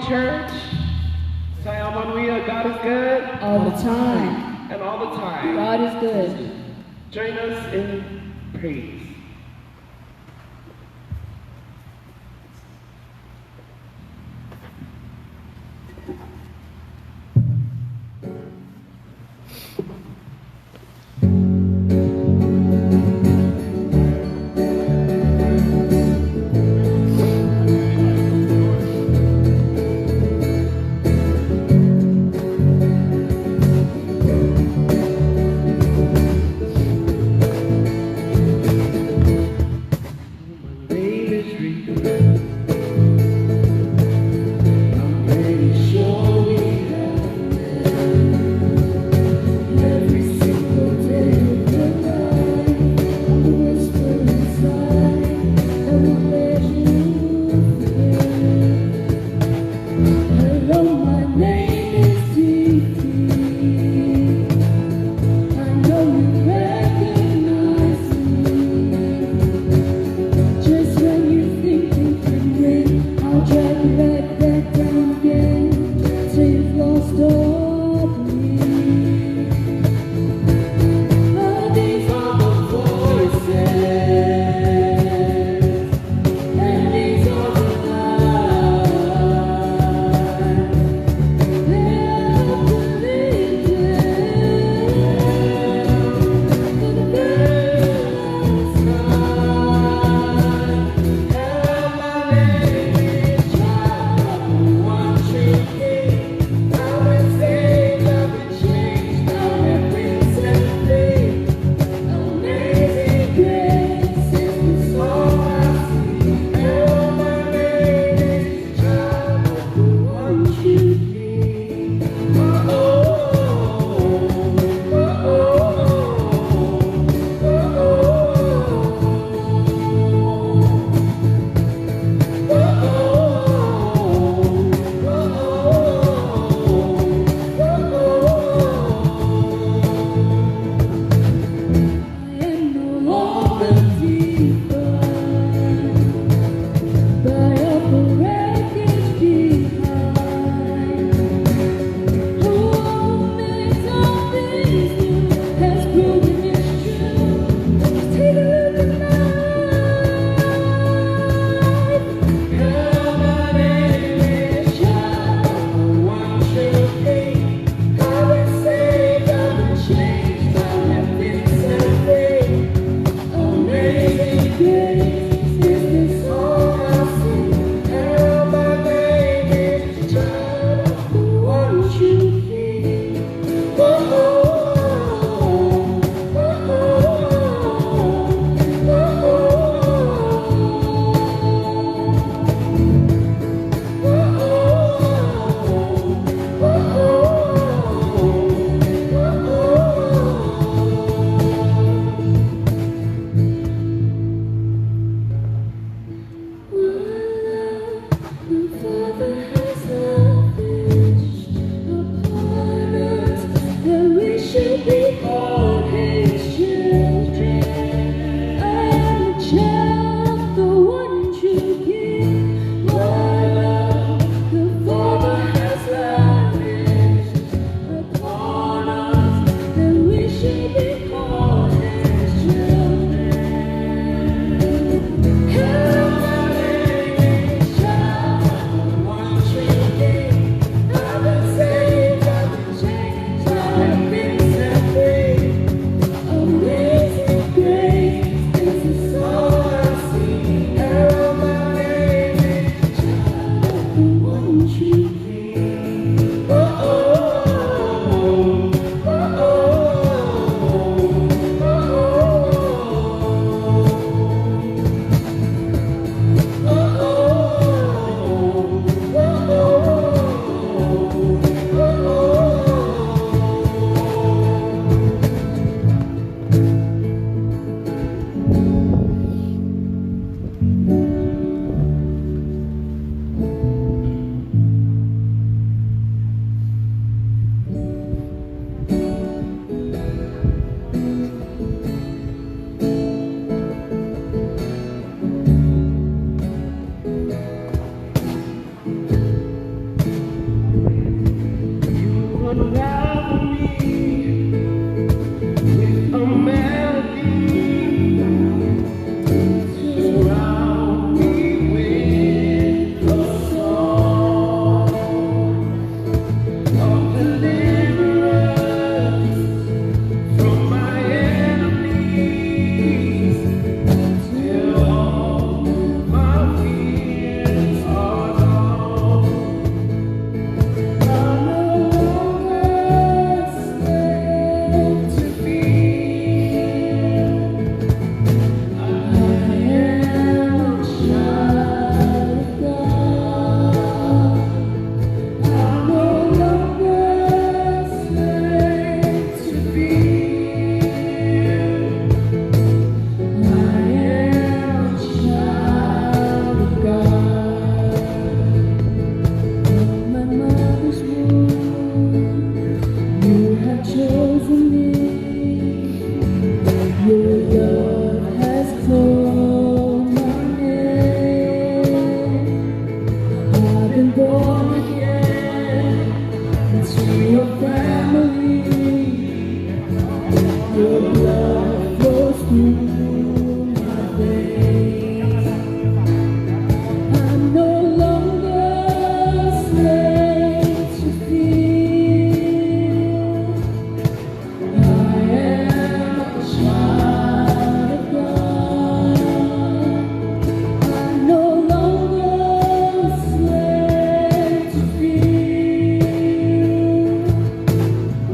Church. Sayamanuia, God is good. All the time. And all the time. God is good. Join us in praise. unravel me with a melody. Surround me with a song of deliverance from my enemies, till all my fears are gone. I'm no longer slave to fear. I am a child of God. I'm no longer slave to fear. I am a child of God. From my mother's womb, you have chosen me. Your love has called my name. I've been born again into your family. Your love flows through my veins. I'm no longer slave to fear. I am a child of God. I'm no longer slave to fear. I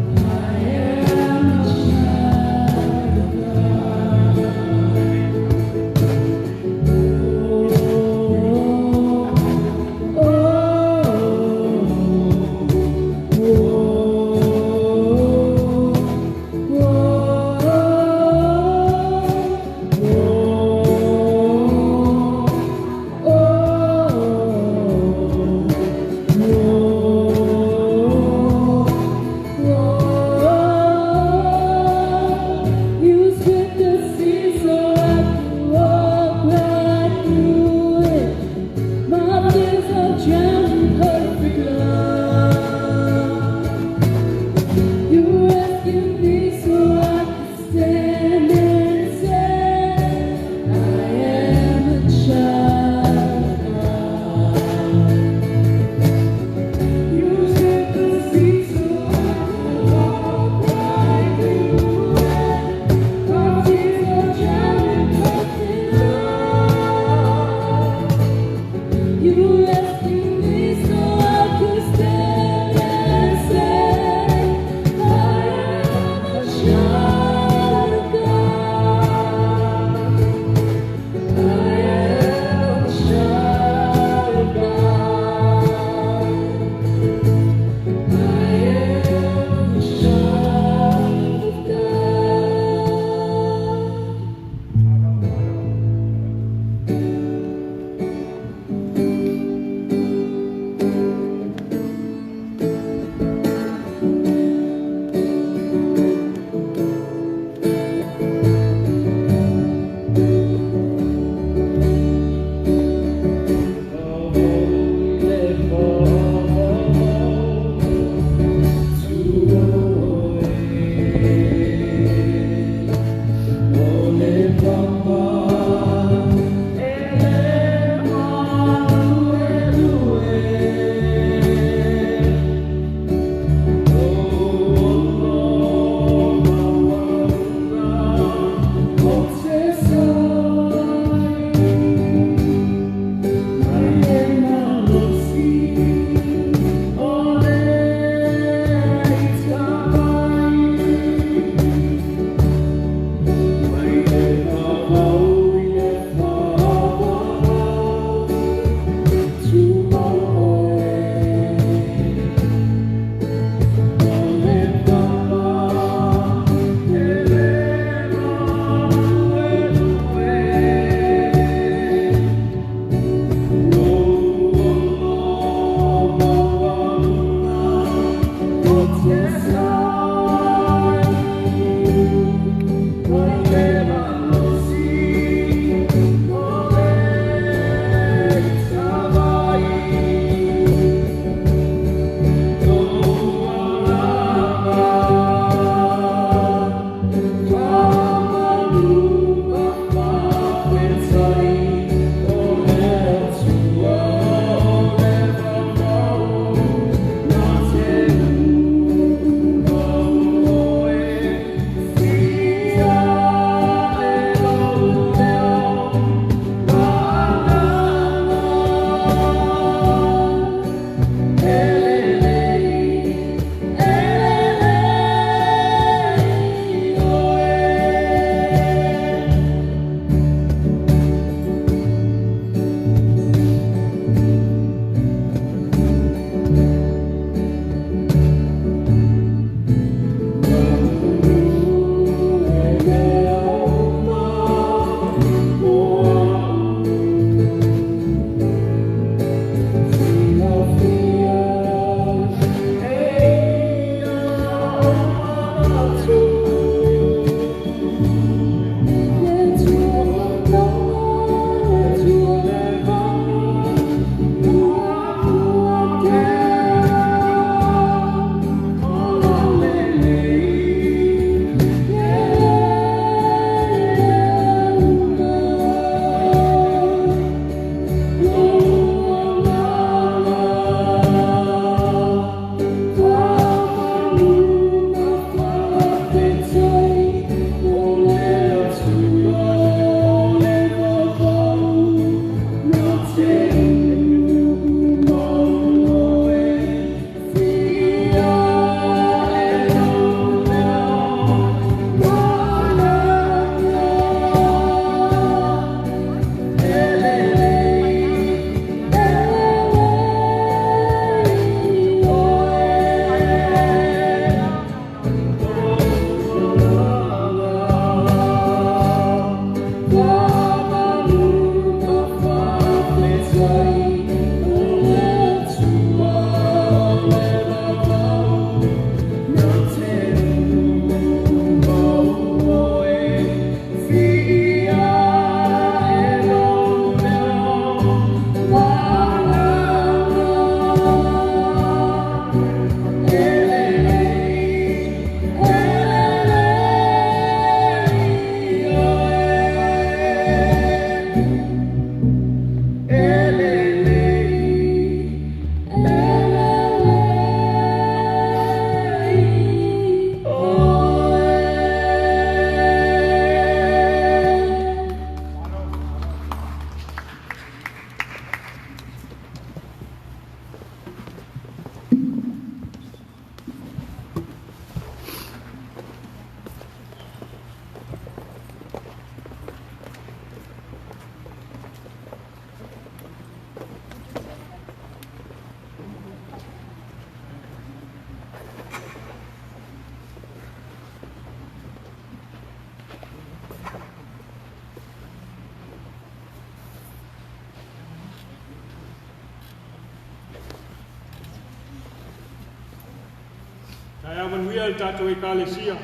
Kaya manuia le tātou ekalesia.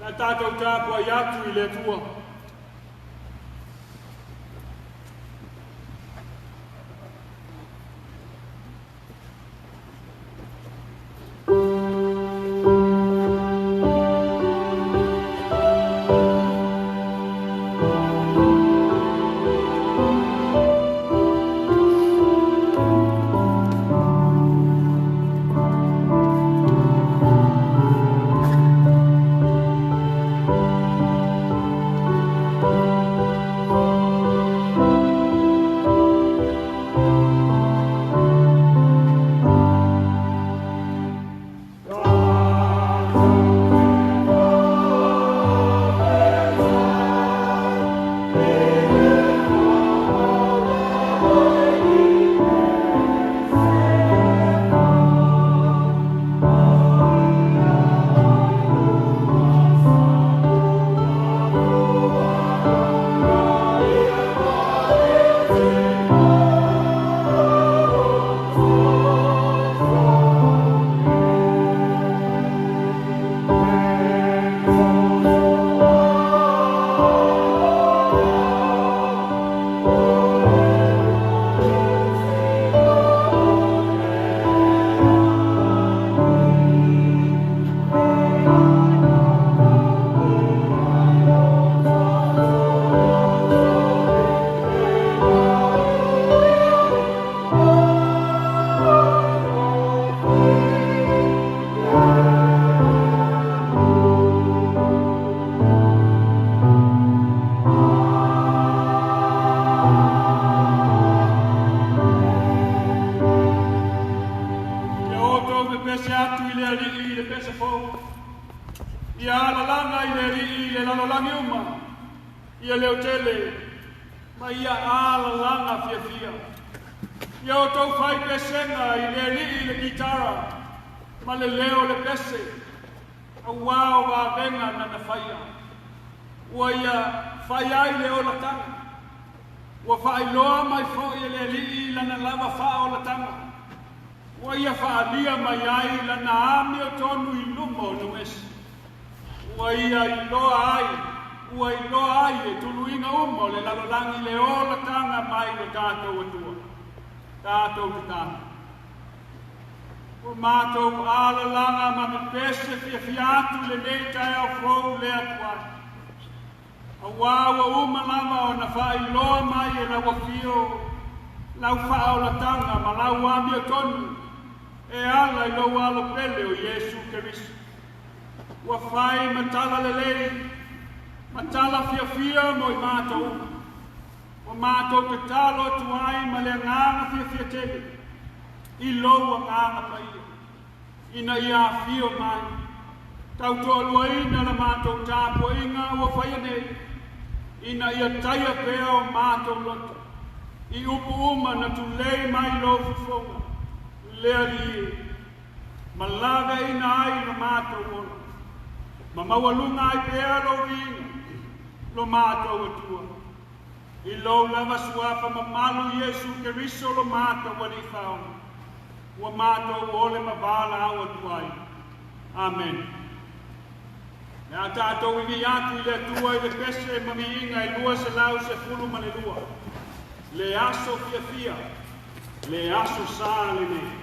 La tātou tāpua i atu i le atua. Ia leo tele, ma ia ala langa fia fia. Ia o tau whai pesenga i le li i le gitara, ma le leo le pese. A wao wa venga na na whaia. Ua ia whai ai le o la tanga. Ua whai loa mai fo i le li i lana lava wha o la tanga. Ua ia whaalia mai ai lana ami o tonu i lumo no esi. Ua ia i loa ai. Ua i loa ai e tuluinga umo le lalolangi le ola tanga mai le tātou atua. Tātou ki tātou. Ua mātou ala langa ma me pese fia fiatu le neitai au fou le atua. A wawa uma lama o na whai loa mai e lawa fio. Lau whao la tanga ma lau ami o tonu. E ala i lau ala pele o Iesu Keriso. Ua whai matala lelei. Matala fia fia mo i mātou. O mātou te talo tuai ma le ngāna fia fia tele. I loa ngāna paia. Ina ia fio mai. Tau toa luaina la mātou tāpua inga o Waianae. Ina ia taia pēa o mātou lotu. I upu uma na tu lei mai lo fufonga. Lea rie. Ma laga ina ai na mātou ona. Ma mawalunga ai pēa lo vinga. Lo mātou atua. I lo lava suafa ma malu Iesu Keriso lo mātou wani whaona. Ua mātou ole ma wala au atuai. Amen. Nā tātou ingi atu i le atua i le pese mami inga i lua se lau se fulu ma le lua. Le aso fia fia. Le aso sā le nei.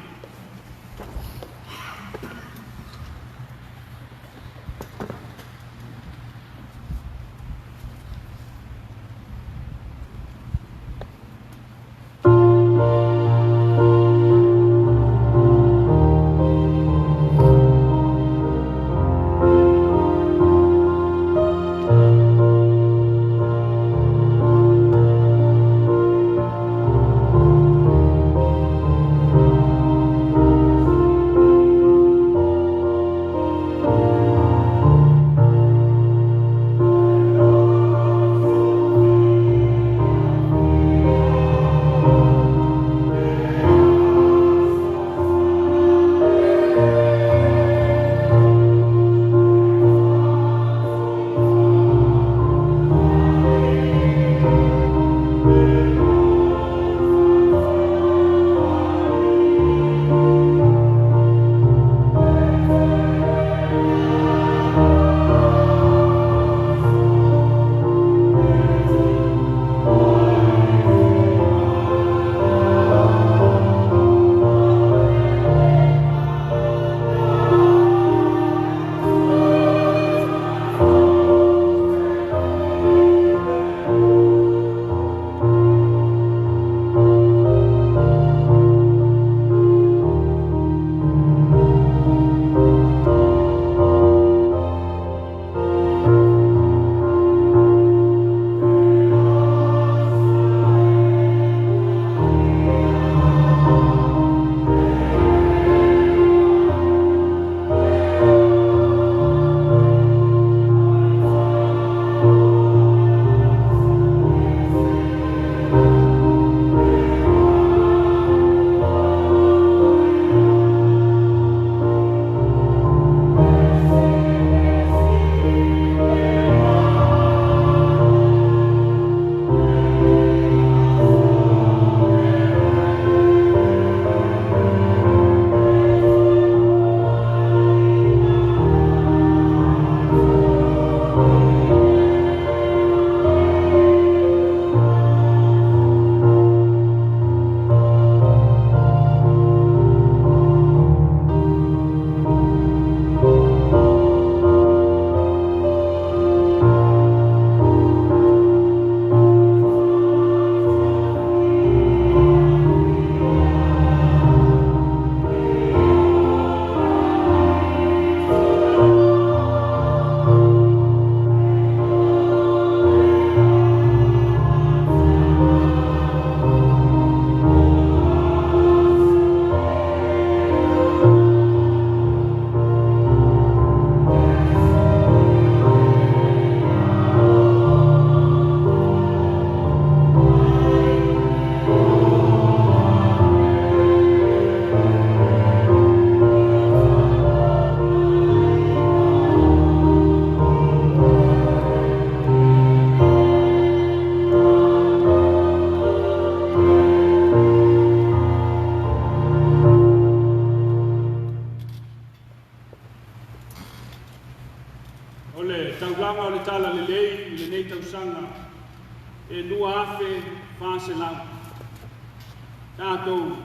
whanga o le tala lelei, le nei tausanga, e lua afe whase lau. Tātou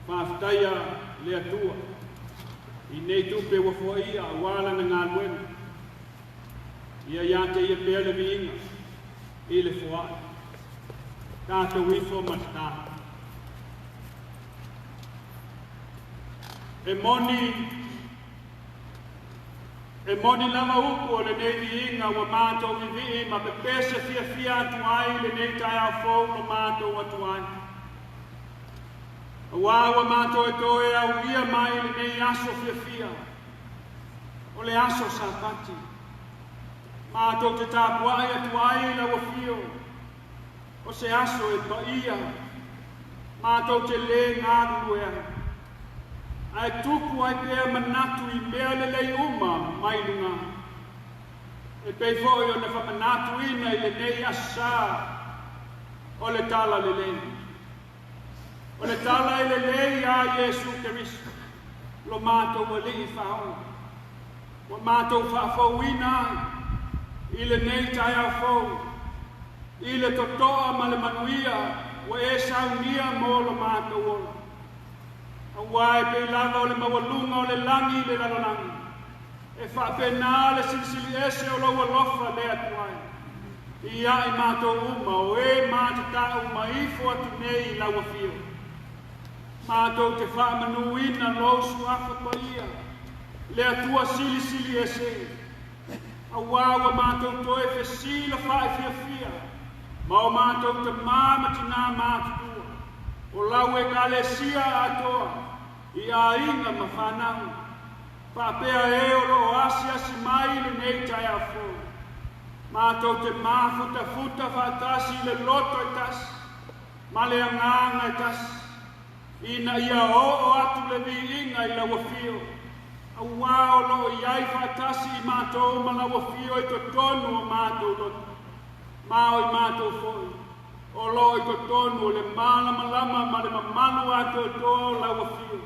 whawhtaia le atua, i nei tupe wafo ia, wala na ngā luenga. Ia ia te ia pēr le viinga, i le whoai. Tātou wifo matata. E moni lama upu o le nei viinga wa mātou vivi ma pe pese fia atu ai le nei tai au fōu no mātou atu ai. Wa mātou e toe au ia mai le nei aso fia o le aso sapati. Mātou te tāpuai atu ai la wafio o se aso e paia. Mātou te le ngāru ea. Ai tuku ai pēr manatu i mea lelei uma mai lunga. E pei fōi o ne whamanatu ina i le nei asa o le tala lelei. O le tala i lelei a Iesu Keriso. Lo mātou wa li i whao. Wa mātou whaafau ina i le nei tai au fōu. I le totoa ma le manuia wa e saunia mo lo mātou ola. Awai pe lava o le mawalunga o le langi le lalolangi. E whapena le silisili ese o loa lofa le atuai. Ia i mātou uma o e mātata uma ifo atu nei la wafio. Mātou te whaamanuina losu afa pa ia. Le atua silisili ese. Awawa mātou toe fesila whae fia. Mau mātou te māmatina mātutua. O lau e kalesia atoa, i a inga ma whanau. Whapea e o lo asia si mai le nei tai a fō. Mātou te futa whatasi le loto e tas, ma le anganga e tas. Ina ia o atu le vi inga i la wafio. Awa o lo iai whatasi i mātou ma la wafio e to tonu o mātou loto. Mao i mātou fōi. O lo i to tonu le malama ma le mamanu ato to la wafio.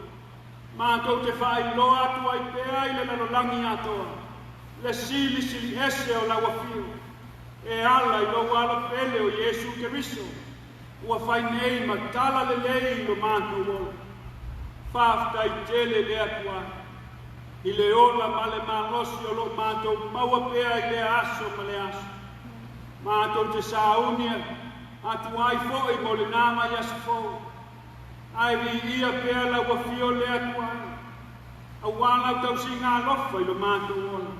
Mātou te whai lo atu ai pēa i le lalolangi atoa. Le sili ese o la wafio. E ala i lo wala pele o Iesu Keriso. Ua whai nei ma tala lelei lo mātou ola. Whafta i tele le atua. I le ola ma le malosi o lo mātou maua pēa i le aso ma le aso. Mātou te saunia. Atu ai fōi mo le nama i asa fōu. Ai vi ia pēa la wafio le atu ai. Awana au tau si ngā lofa i lo mātou ola.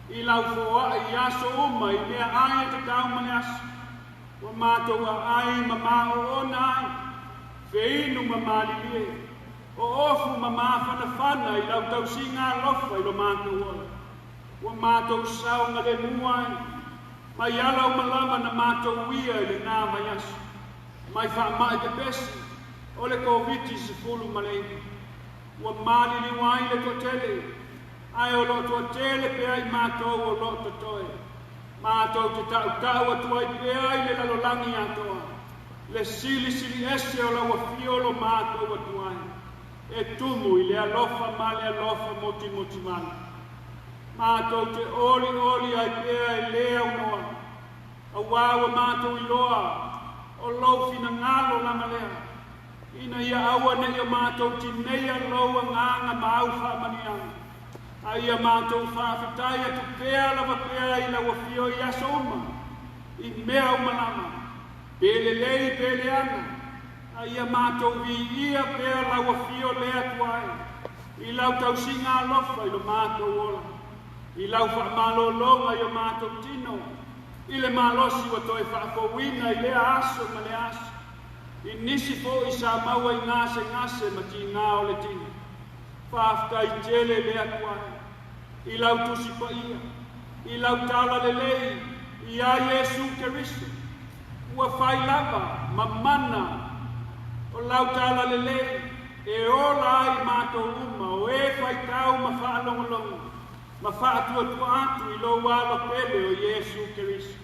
I lau fōa i aso uma i mea ai te tau mani aso. Wa mātou a ai ma māo ona ai. Feinu ma mālilie. O ofu ma māwhana i lau tau si ngā lofa i lo mātou ola. Wa mātou saunga le mua ai. Mai ala o malama na mātou ia i le nā mai asu. Mai wha te pesi, o le COVID-19 malei. Ua mali ni wai le totele. Ai o loto tele pe ai mātou o loto toe. Mātou te tau atu ai pe ai le lalolangi atoa. Le sili ese o la wafio lo mātou atu ai. E tumu i le alofa ma le alofa moti mani. Mātou te oli ai pēa i lea unoa. Awawa mātou i loa. O lau fina ngalo na malea. Ina ia aua ne ia mātou ti neia loa nganga mau whamanianga. A ia mātou whawhitai atu pēa lava pēa i la wafio i aso uma. I mea umalama. Pēle lei pēle ana. A ia mātou vi ia pēa la wafio lea tuai. I lau tau singa lofa i lo mātou ola. I lau whaamalo longa i o mātou tino. I le malosi wa toi whaafowina i lea aso ma le aso. I nisi fo i sa maua i ngase ma ti ngā o le tino. Whaafta i tele lea kuai. I lau tusi pa ia. I lau tala lelei. I a Iesu Keriso. Ua whai lava ma mana. O lau tala lelei. E ola ai mātou uma. O e whai tau ma whaalongolongo. Ma whaatua atu i lo wala pele o Iesu Keriso.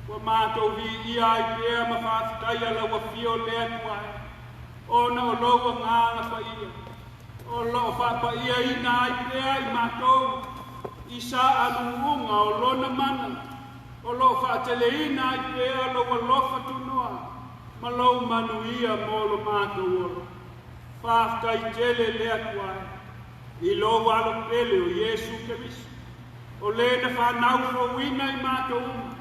Wa mātou vi ia ai pēa ma whaafitai ala wafio lea tuai. Ona o loa ngāna pa ia. O lo whaapa ia ina ai pēa i mātou. Isa alungunga o lona mana, o lo whaateleina I pēa lo walofa tunua, ma lo manuia mo lo mātou oro. Whaakai tele lea kuai, I lo walo pele o Iesu Keriso. O le na whanau fōwina I mātou uma,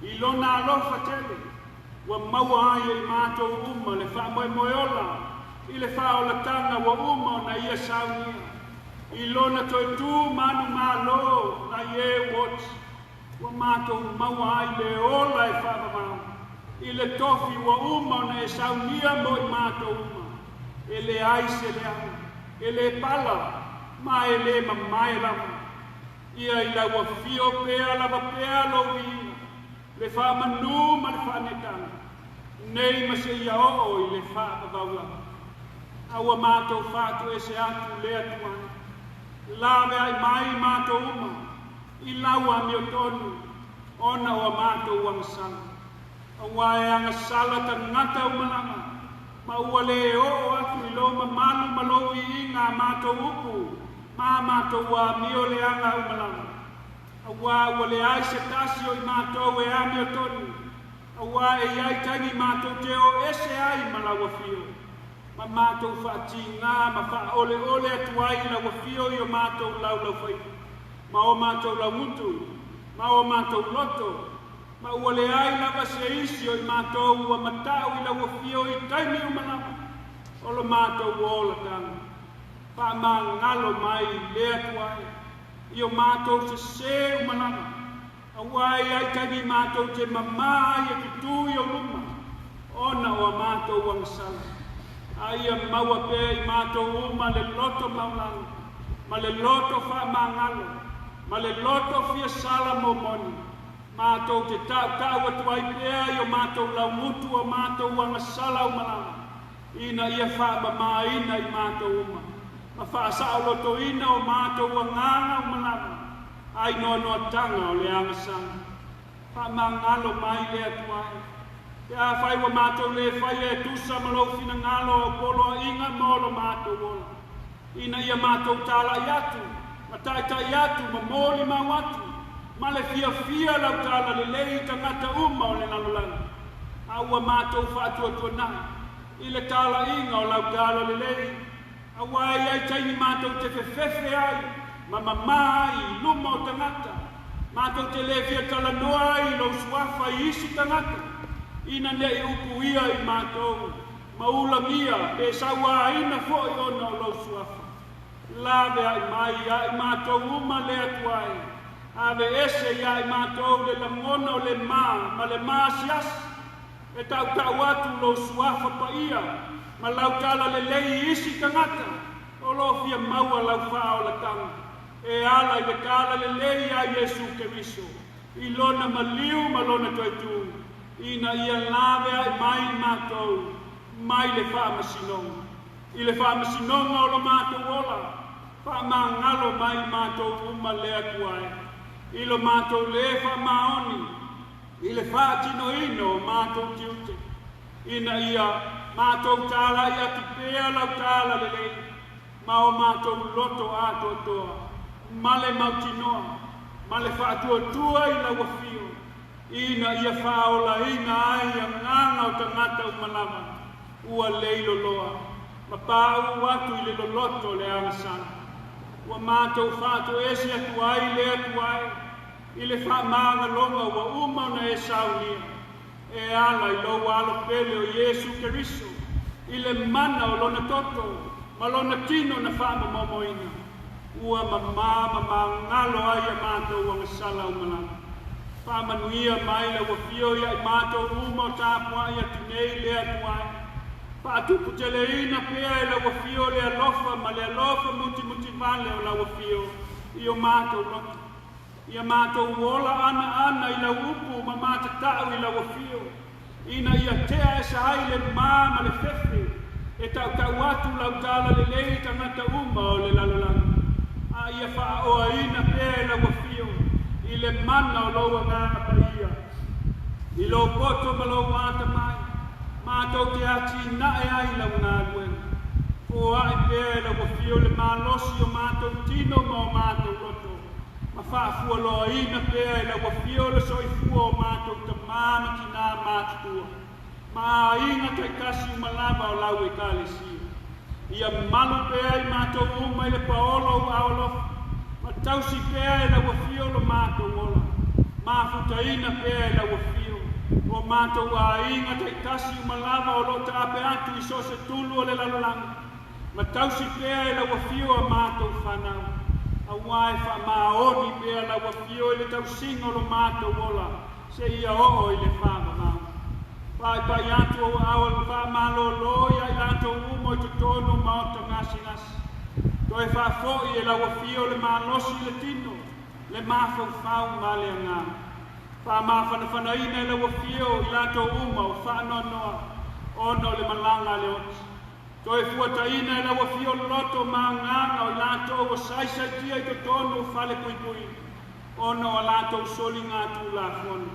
I lona alofa tele, wa maua ai I mātou uma le whamoe moeola, I le whaolatanga wa uma na ia Sauniga. I lona toi tū manu mālo na ie watch, wa mātou maua ai le ola e whamamau. I le tofi wa uma na e Sauniga mo I mātou uma. E le aise le au, e le pala, ma e le mamae lama. Ia I laua fio pēa lava pēa lo ina, le whamanu ma le whanetanga. Nei ma se ia o I le whamavaulama. Aua mātou whātu e se atu le atuana. Lawe ai mai mātou uma, I laua mi o tonu, ona o mātou wangasana. Aua e anga sala ta ngata umalama, ma ua le o atu I lo mamalu malo I ngā mātou upu, ma mātou wa mi o le anga umalama. Aua ua le ai se tasi o I mātou e ami o tonu, aua e iai tangi mātou te o ese ai malawa fio. Ma mātou whaati ngā, ma wha ole ole atu ai la wafio I o mātou lau whai. Ma o mātou lau mutu, ma o mātou loto, ma ua le ai lava se isi o I mātou ua matau I la wafio I taimi o malama. O lo mātou o la tanga. Wha mā ngalo mai le atu ai. I o mātou se se o malama. Awai ai taimi mātou te mamai e tutu I o luma. Ona o mātou wangasala. Aia maua pē I mātou uma le loto maunanga, ma le loto whamangalo, ma le loto fia sala mo moni. Mātou te tau atu ai pēa I o mātou lau mutu o mātou wanga sala o malanga. Ina ia whaaba maina I mātou uma. Ma whaasao loto ina o mātou wanganga o malanga. Ai noa tanga o le angasanga. Whamangalo mai le atu ai. Ia whai wa mātou le whai e tusa malo fina ngalo o polo inga molo mātou ola. Ina ia mātou tala I atu, ma tai atu, ma moli mau atu, ma le fia lau tala lelei tangata uma o le nalolanga. Aua mātou whātua tuana, I le tala inga o lau tala lelei. Aua ai taini mātou te whewhewe ai, ma mamai luma o tangata. Mātou te le fia tala noa ai lo suafa I isi tangata. Ina ne I upu ia I mātou, maula mia, e sawa ina fōi ona o lau suafa. Lawe ai mai ai mātou uma le atu ai. Ave ese ai mātou le lamona o le ma le mā sias. E tau atu lau suafa pa ia, ma lau tala le lei isi tangata. O lo fia maua lau whao la tanga. E ala I le tala le lei a Iesu Keriso. I lona maliu ma lona toitu. Ina ia lawe ai mai mātou, mai le whaamasinonga. I le whaamasinonga o lo mātou ola, whaamangalo mai mātou uma le atu ai. I lo mātou le whaamaoni, I le whaatino ino o mātou tiute. Ina ia mātou tala I atu pēa lau tala lelei, ma o mātou loto atoa, ma le mautinoa, ma le whaatua tua I la wafio. Ina ia whaola ina ai a nganga o tangata o malama, ua leilo loa, ma pāu atu I le loloto le angasana. Ua mātou whātu esi atu ai le atu ai, I le whaamanga longa ua umau na e Sauniga. E ala I lo alo pele o Iesu Keriso, I le mana o lona toto, ma lona tino na whaamamomoina. Ua mamama ngalo ai a mātou angasala o malama. Whamanuia mai la wafio ia I mātou uma o tāpua ia tunei le atu ai. Patu putele ina pēa I la wafio le alofa, ma le alofa muti vale o la wafio I o mātou loto. Ia mātou wola ana I la upu ma mātatau I la wafio. Ina ia tea e sa ai le ma le fefe, e tau atu lau tala le lei tangata uma o le lalolanga. A ia whaoa ina pēa la wafio. I le mana o loa ngā pa ia. I lo poto ma lo wata mai. Mātou te ati nae ai lau ngā luenga. O ai pēa la wafio le mālosi o mātou tino ma o mātou loto. Ma whaafua loa ina pēa e lawa fio le soifua o mātou ta māma ki nā mātutua. Ma inga tai kasi umalaba o lau e kālesia. Ia malu pēa i mātou uma i le paolo o aolofa. Ma tausi pēa e lawa fio lo mātou ola. Ma futaina pēa e lawa fio. O mātou a inga tai kasi umalaba o lo ta ape atu i so se tulu o le lalolanga. Ma tausi pēa e lawa fio a mātou whanau. A wai wha maoni pēa lawa fio i le tausinga o lo mātou ola. Se ia oo i le whamamau. Pai pai atu o awa wha malo loia i lato umo i tutono maota ngasi ngasi. Toi wha fōi e lawa fio le malosi le tino. Le mawhau whau ma le ngā. Wha mawhana whanaina e lawa fio i lato umo o wha nonoa. Ono le malanga le oti. Toi fuataina e lawa fio loto ma nganga o i lato o saisa tia i tutono whale pui pui. Ono a lato soli ngā tu la fonu.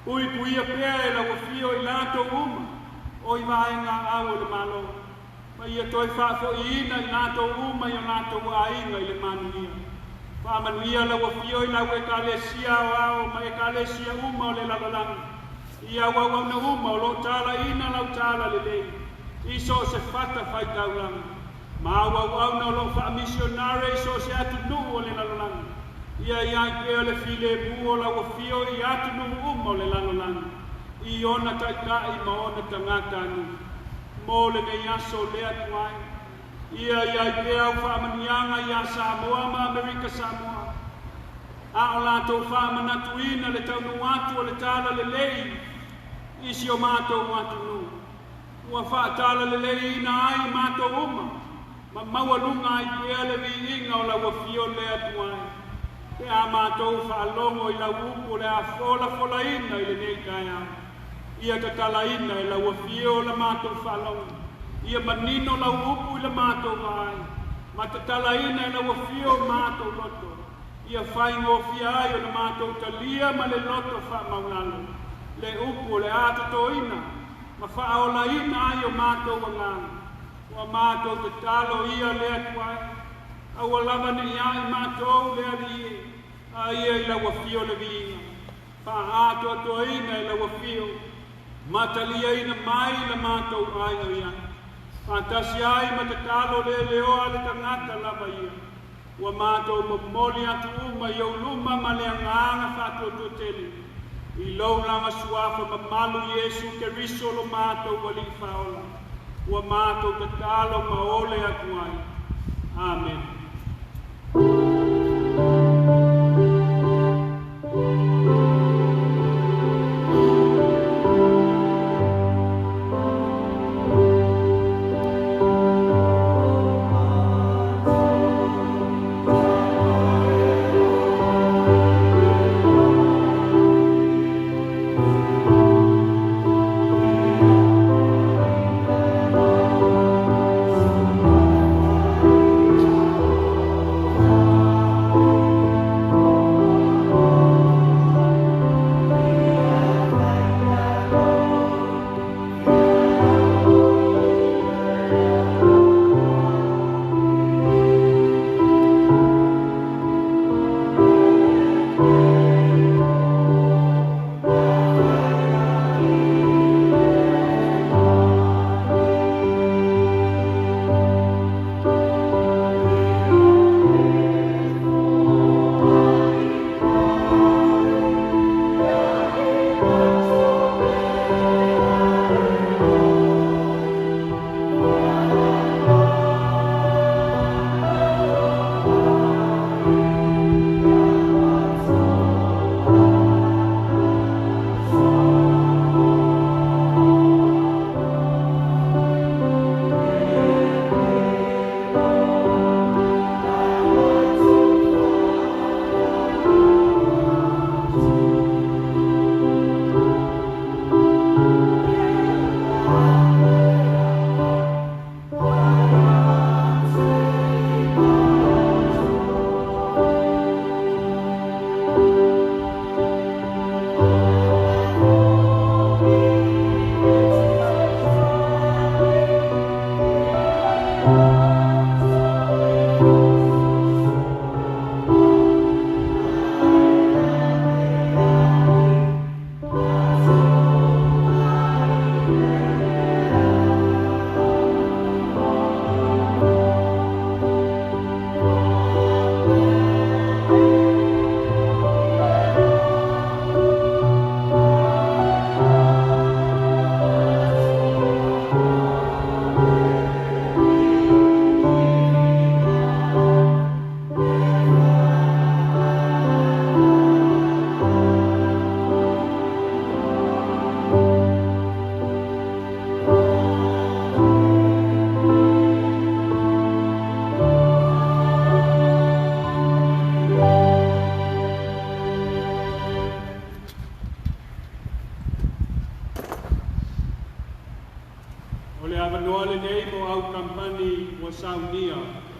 Ui puia pēa e lawa fio i lato uma, o i vaenga au le malo. Ma ia toi whafo i ina i lato uma i o lato wainga i le manuia. Whamanuia lawa fio i lawa e kālesia o au, ma e kālesia uma o le lalolanga. Ia wawau na uma o lo tala ina lau tala lelei. Iso se whata whai tauranga. Ma wawau na o lo wha missionare iso se atu nuu o le lalolanga. Ia iai pēa le file buo lawa fio i atu nuhu uma o le lalolanga. I ona taitai ma ona tangata anu. Mō le nei aso lea tuai. Ia iai pēa u whaamanianga ia Samoa ma Amerika Samoa. A o lātou whaamanatuina le taunu atu o le tala lelei. Isi o mātou atu nu. Ua whaatala lelei ina ai mātou uma. Ma maualunga ai pēa le vi inga o lawa fio lea tuai. Te a mātou whaalongo i lau upo le a fola ina i le nei kai au. Ia te tala ina i lau fio la mātou whaalongo. Ia manino lau upo i la mātou vai. Ma te tala ina i lau fio mātou loto. Ia whaingo fia ai o la mātou talia ma le loto whaamaunalo. Le upo le ātato ina. Ma whaola ina ai o mātou wangana. Wa mātou te talo ia lea tuai. Aua lava ni ai mātou lea rie, a ia i lawa fio le vinga. Wha ato ato ina i lawa fio, matalia ina mai la mātou ai o ia. Whantasi ai ma te talo le leoa le tangata lava ia. Ua mātou mamoli atu uma i au luma ma le anganga whato to tele. I lau langa suafa ma malu Iesu Keriso lo mātou wali whaola. Ua mātou te talo ma ole atu ai. Amen.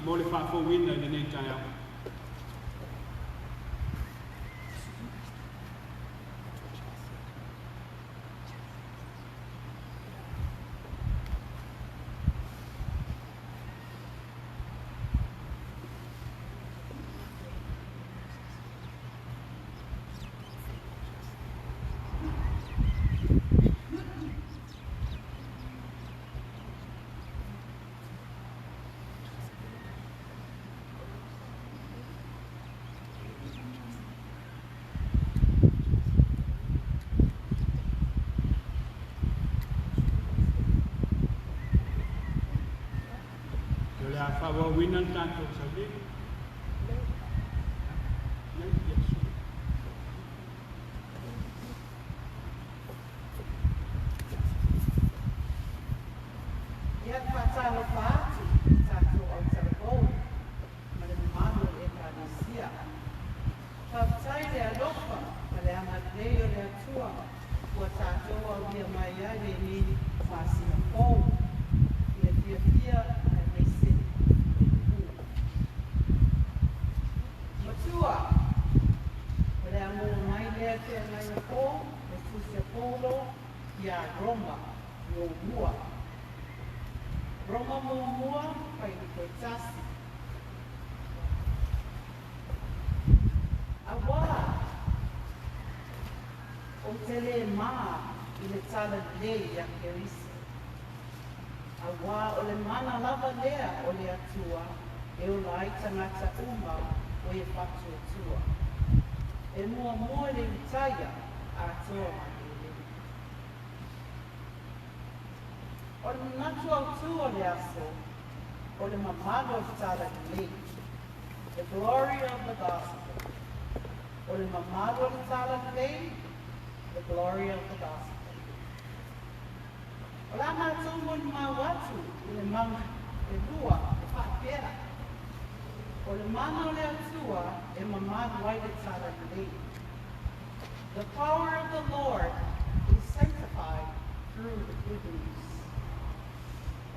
mo le whakowina le nei tai au. Fawa winan tanto sabi. Yan patalo Patu, tato o telefon, malimano e kanisia. Gatai le alofa, male amadeo le atua, ua tato o via Waianae ni fasina pou, le fia a mese. Atua, male amor mai lea ke nai na pou, le fusia polo, ia Roma, muamua. Roma muamua, pai ni koe tasi. Awa, o tele maa i le tala lelei a Keriso. Awa, o le mana lava lea o le atua, e o lai tangata uma o e Patu atua. E muamua le Iutaia a atoa ma Eleni. O le natu autu o le aso, o le mamado o tala lelei, the glory of the gospel. O le mamado o tala lelei, the glory of the gospel. O la mātou mo ni mawatu i le manga e lua e whakera. O le mana o le atua e mamado ai le tala lelei. The power of the Lord is sanctified through the good news.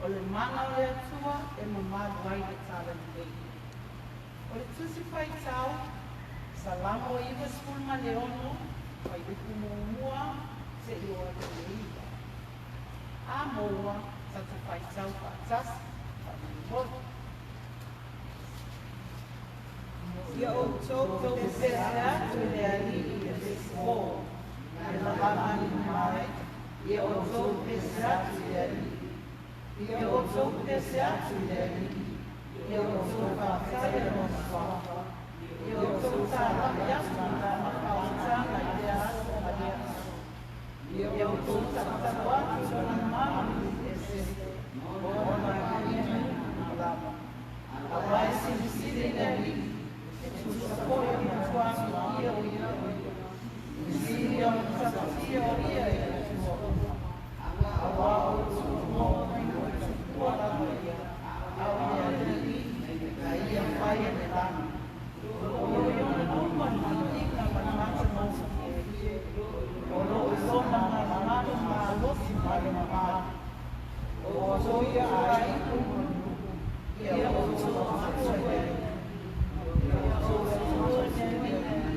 O le mana o le atua e mamado ai le tala lelei. O le tusi pai tau, salamo iwa skulma leono, pai uku muamua, se iwa te leiwa. A moa, tata pai tau patas, pai mboto. Ia o tō te sera tu le ari i le siko, e la lamani mai, ia o tō te sera tu le ari. Ia o tō te sera tu le ari. Ia o tō whakatare no whaka. Ia o tō tāra yasu na makautanga i te aso a le aso. Ia o tō tātawatu so na mami e sese. Ona ia na lava. A vai sinisire le ari. E tu sapoi o matuasu ia o ia. Nisiri o matapatia o ia e atua. A wā o tū mōri o tū kuala o ia. A o ia lili. A ia whai e le lana. O iona numa ni ika manamata mōsa ki e. O lo e sona na manano ma alosi mai o mamā. O so ia ai kumu. Ia o tō matua e. Ia o tō matua e.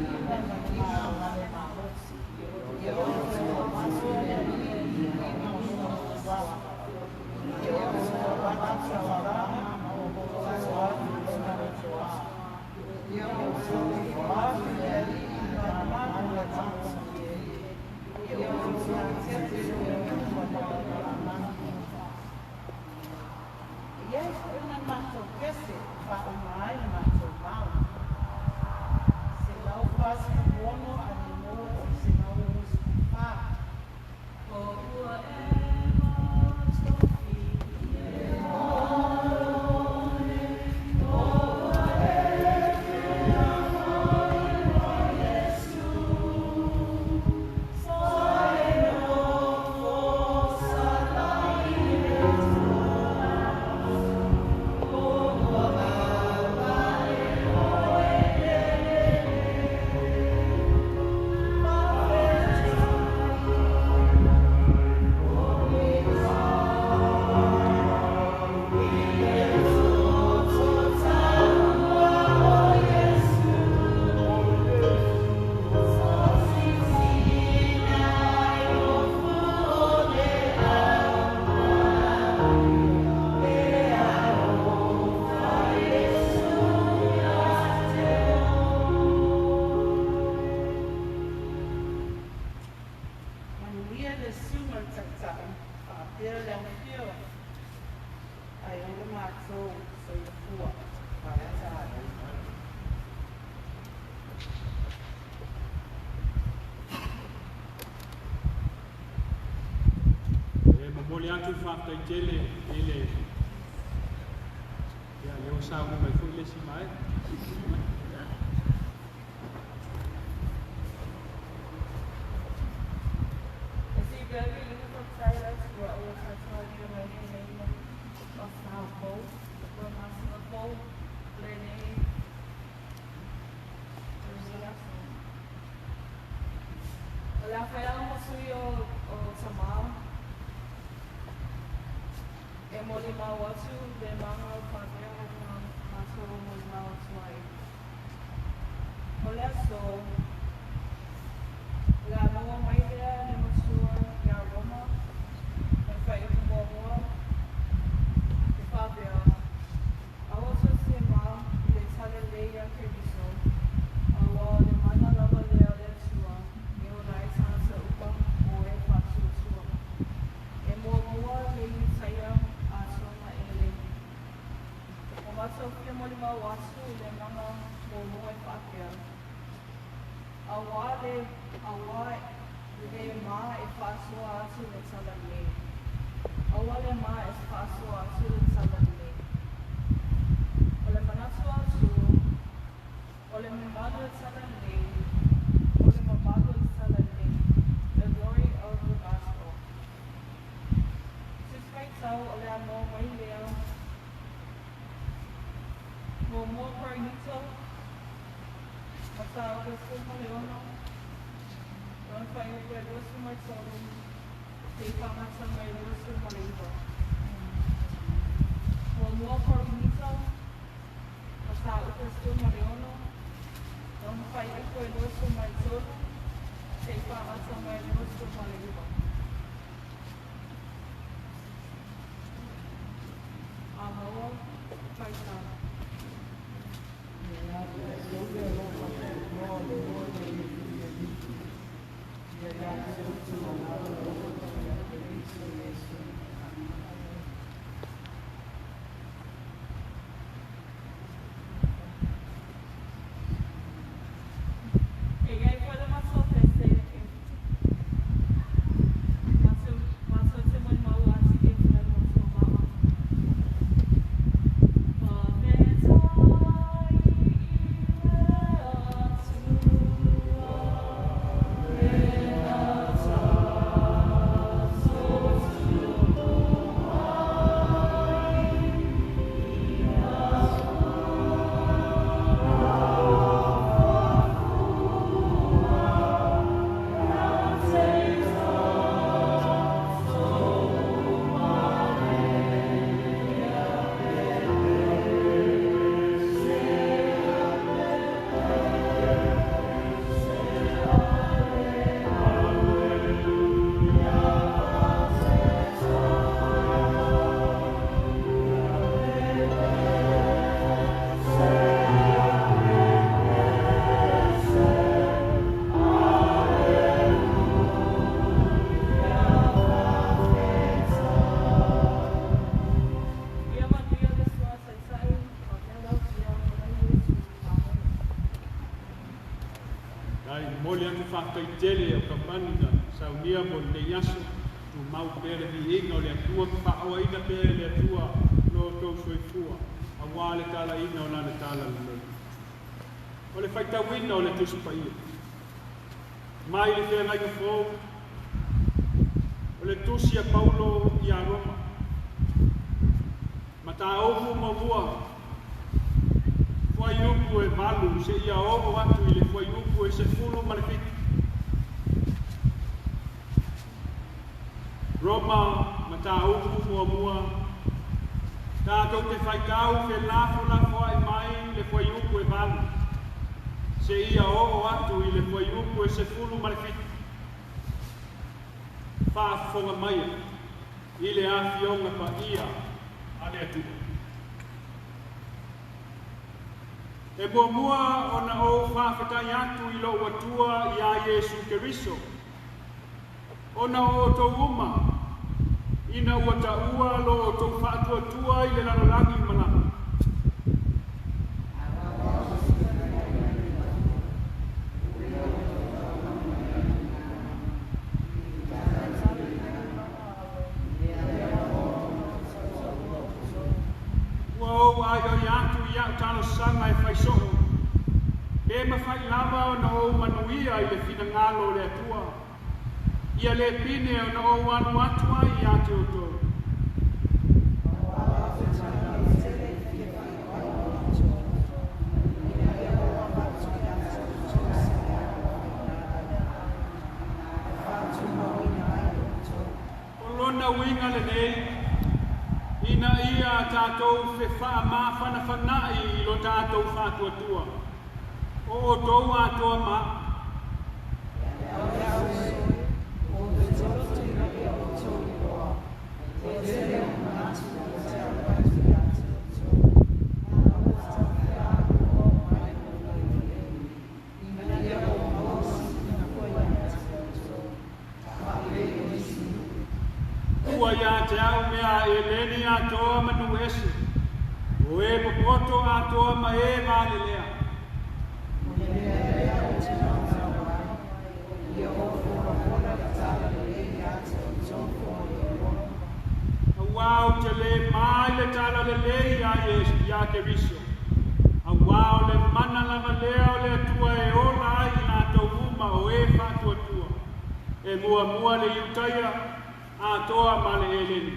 atu whakta I tele ele. Ia, leo sao ni mai fui lesi mai. Tele o kapanina saunia mo le Iesu tu mau pere vi inga o le atua whaawa ina pere le atua no tau soifua a wale tala ina o lana tala lelei. O le whaitawina o le tusipaia. Mai le whea ngai kufou o le tusi a Paulo I a Roma. Ma ta ofu muamua fwai upu e malu se ia ovo atu I le fwai upu e se fulu malefiki. Roma mata upu muamua tātou te whaikau ke lafo ai mai le fwai upu e malu se ia ovo atu I le fwai upu e se fulu malefiki. Whaafonga mai I le awhionga pa ia a le atua. E muamua ona o whawhetai atu I lo atua I a Iesu Keriso. Ona o tau uma, ina ua taua lo o tau whaatua I le lanolangi malama. ia o talo sanga e whaisoho. E mawhai lava o na o manuia i le whina ngalo le atua. Ia le pine o na o anu atua i ate o tō. O lona winga le nei, ina ia tātou fe wha ma whana whanai i lo tātou whātua tua. O tōu atoa ma. Ua ia te au mea Eleni atoa manu ese. O e popoto atoa ma e vale lea. Awau te le mai le tala lelei a Iesu ia Keriso. Awau le mana lava lea o le atua e ola ai la tau uma o e Patu atua. E muamua le Iutaia atoa ma le Eleni.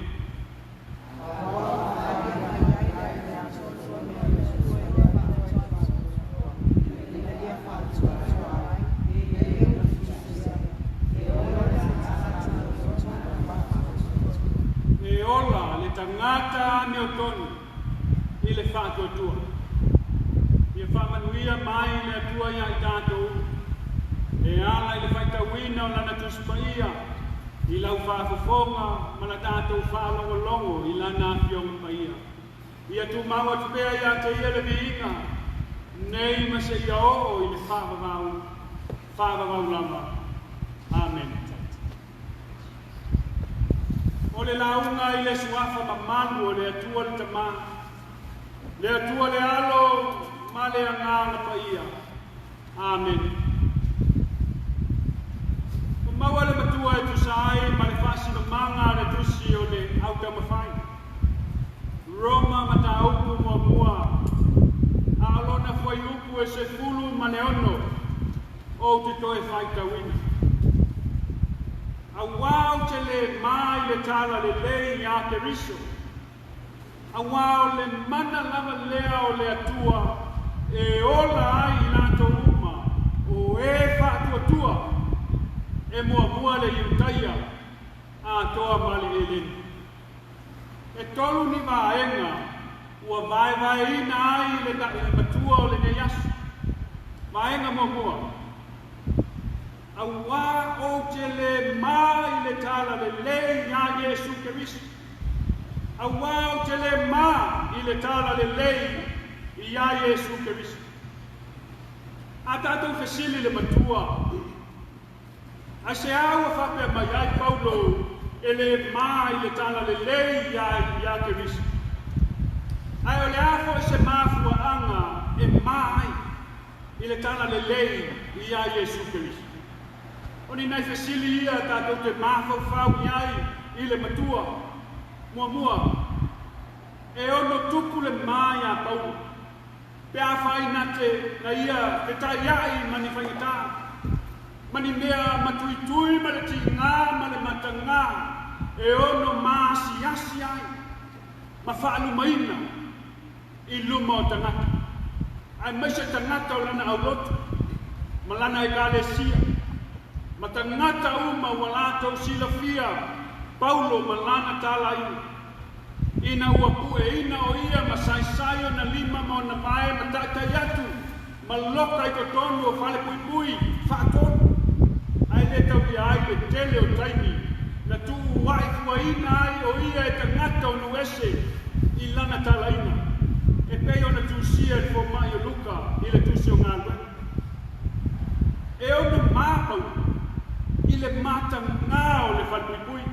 E ola le tangata me o tonu i le Patu atua. Ia whamanuia mai le atua ia i tātou. E ala i le whaitawina o lana tuspaia. I lau whaafafonga ma la tātou whaalongolongo i lana whionga maia. Ia tu maua tupea ia te ia le viinga. Nei ma se ia o i le whaavavau lama. Amen. O le launga i le suafa ma manu o le atua le tama. Le atua le alo ma le angana pa ia. Amen. Maua le matua e tusai ma le whasino manga le tusi o le auta mawhai. Roma ma ta upu muamua. A alona fwai upu e se fulu ma le ono o te toe whai tawina. A wau te le mai le tala lelei a Keriso. A wau le mana lava lea o le atua e ola ai lato uma o e Patu atua. E muamua le Iutaia atoa ma le Eleni. E tolu ni vaenga ua vaevaeina ai le matua o le ne Iesu. Vaenga muamua. Aua o te le mai le tala lelei a Iesu Keriso. Aua o te le mai i le tala lelei i a Iesu Keriso. A tātou fesili le matua. A se aua whapea mai ai Paulo e le mai le tala lelei ia Keriso. Ai o le afo e se mafua anga e mai i le tala lelei ia Iesu Keriso. O ni nai fesili ia tātou te mafau whau iai i le matua, muamua. E ono tupu le mai a Paulo. Pea whai nate na ia te tai iai mani whaingataa. Mani mea matuitui ma le tinga ma le matanga e ono maasiasi ai ma whaalu maina i luma o tangata. Ai maise tangata o lana au lotu ma lana e galesia ma tangata uma walato silafia Paulo ma lana tala ina ua pue ina o ia ma saisaio na lima ma ona mae ma taitai atu ma loka i totonu o whale pui whaatonu. Ai le tau ia ai le tele o taimi, na tu wai fuaina ai o ia e tangata o nuese i lana talaina. E pei ona tusia e fo mai o luka i le tusi o ngā lue. E ona māpau i le mata ngā o le whalpuipui.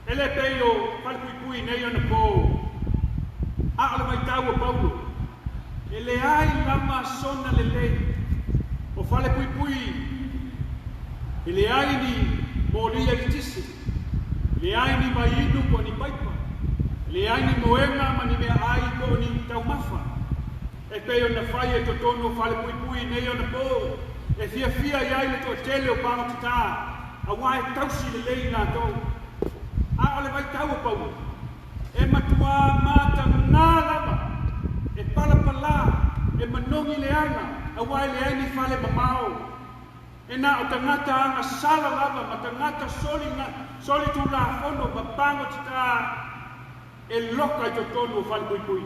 E le pei o whalpuipui nei ona pō. A ole mai tau o Paulo. E le ai lama sona lelei. O whalepuipui e le aini mo lia i tisi, le aini mai inu ko ni paipa, le aini moenga ma ni mea ai ko ni tau mafa. E pei o na whai e to tono whale pui pui nei o na pō. E fia fia iai le to tele o pāngo te tā. A wai tausi le lei nā tau. A ole vai tau o pau. E matua māta ngā lava. E palapala. E manongi le ana. A wai le aini whale mamao. E nā o tangata anga sala lava. Ma tangata soli tu rā whono. Ma pāngo te tā. E loka i to tono o whale pui pui.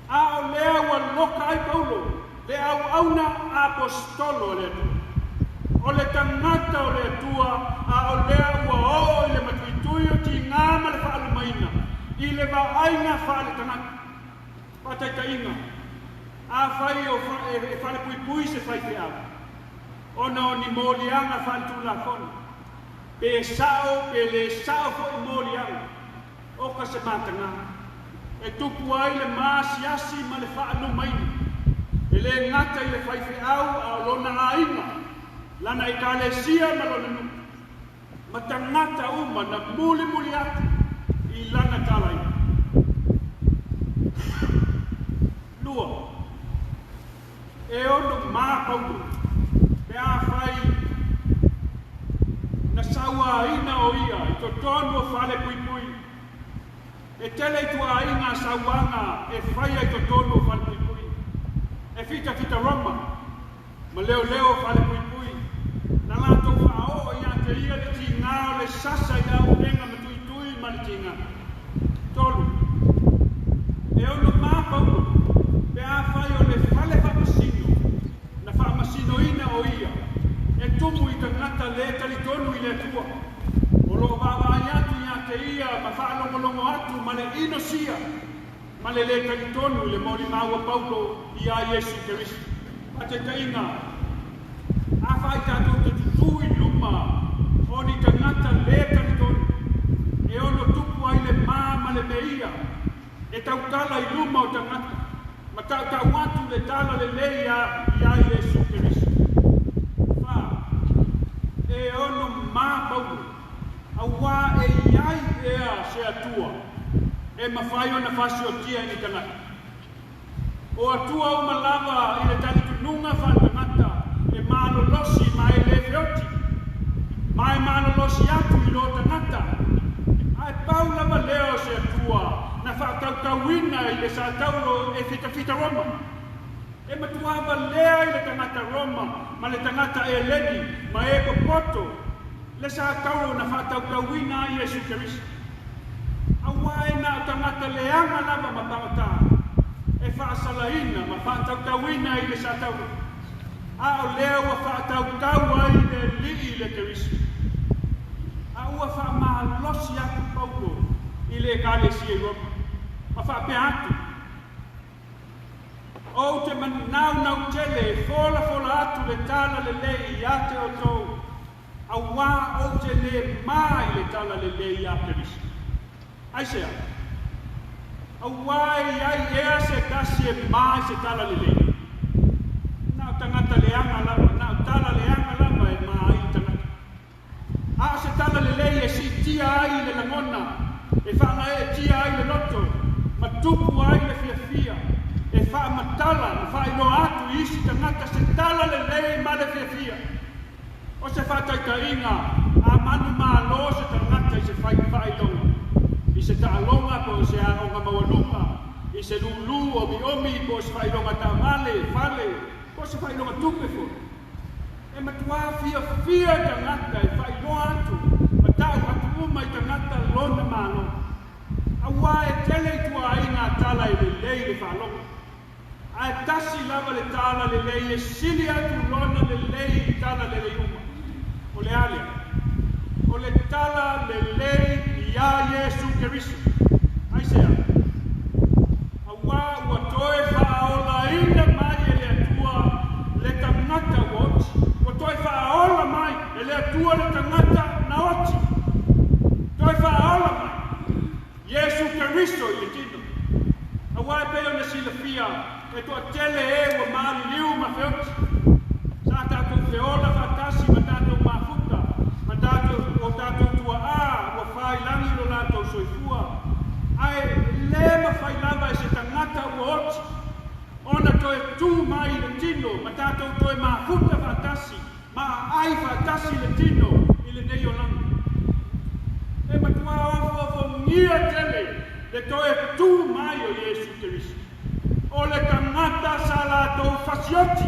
A o lea ua loka ai paulo. Le au auna apostolo le atua. O le tangata o le atua. A o lea ua o i le matuitui o ti ngāma le whaalu maina. I le wa aina whaale tangata. Pataita inga. A whai o e whale pui pui se whai te au. Ona o ni mōlianga whale tu la kono. Pe le sao fo i mōlianga. O ka se mātanga. E tupu ai le māsiasi ma le whaanu maini. E le ngata i le whaiwhi au a lona aina. Lana i ka le sia ma lona nu. Ma ta ngata uma na muli muli atu i lana tala ina. Lua. E ono mā paudu. Pe a whai na saua ina o ia i to tono whale pui pui. E tele i tua inga sauanga e whaia i to tono whale pui pui. E fita Roma. Ma leo whale pui pui. Na lato whao i a te ia le ti ngā le sasa i au enga ma tui tui ma le ti ngā. Tolu. E ono mā paulo. Pe a whai o le whale whamasino. Na whamasino ina o ia. E tumu i ta ngata le tali tonu i le tua. O lo wawa atu i a te ia ma whaalongolongo atu ma le inosia. Ma le tali tonu i le mori maua paulo i a Iesu Keriso. A te tainga. A whai tātou te tutui luma. O ni ta ngata le tali tonu. E ono tupu ai le mā ma le meia. E tau tala i luma o ta ngata. Ma tau atu le tala le lei i a Iesu Keriso. Wha. E ono mā paulo. A wā e iai ea se atua. E mawhai o na whasi o tia ni tangata. O atua o malava i le tali tununga whanangata. E mālo losi mai le whioti. Mai mālo losi atu i lo tangata. Ai pau lava leo se atua. Na whakau-kauina i le sa tauro e fita Roma. E matuava lea i le tangata Roma. Ma le tangata Eleni. Ma e kopoto. Le sa kauro na whakau-kauina i Iesu Keriso. A wae na tangata leanga lava ma pangata. E whaasalaina ma whakau-kauina i le sa tauro. A o leo a whakau-kaua i le lii le Keriso. A ua whaamalosi atu paulo i le kālesi e Roma. Ma whapea atu. O te manau tele, fola atu le tala le lei i ate o tau. A wā o te le mai le tala le lei a Keriso. Ai sea. A wā i ai ea se kasi e mai se tala le lei. Nau tangata leanga lava, nau tala leanga lava e mai tangata. A se tala le lei e si tia ai le langona. E whanga e tia ai le loto. Ma tupu ai le fia. E wha matala, e wha ino atu i isi tangata se tala le lei ma le fia. O se whataita inga, a manu maa lo se tangata i se whailonga. I se taalonga po se aonga mawalunga. I se lulu omi po se whailonga ta male, po se whailonga tupe fo. E matua fia tangata i whailonga atu. Ma tau atu uma i tangata lona malo. A wā e tele i tua inga tala i le lei le whalonga. A tasi lava le tala le lei e sili atu lona le lei i tala le lei uma. O le alia. O le tala le lei i a Iesu Keriso. Ai sea. A wā ua toe whaola ina mai e le atua le tangata wot. Ua toe whaola mai e le atua le tangata na oti. Toe whaola mai. Iesu Keriso i le tino. A wā e peo na silafia. E toa tele e ua maali liu ma whioti. Sa tātou whiola whatasi ma tātou mafuta. Ma tātou o tātou tua ua whai langi lo lātou soifua. Ai le ma whai lava e se tangata ua oti. toe tū mai le tino, ma tātou toe mahuta whātasi, ma ai whātasi le tino i le nei o langa. E matua o ngia tele, le toe tū mai o Iesu Keriso. O le tangata sa latou fasioti,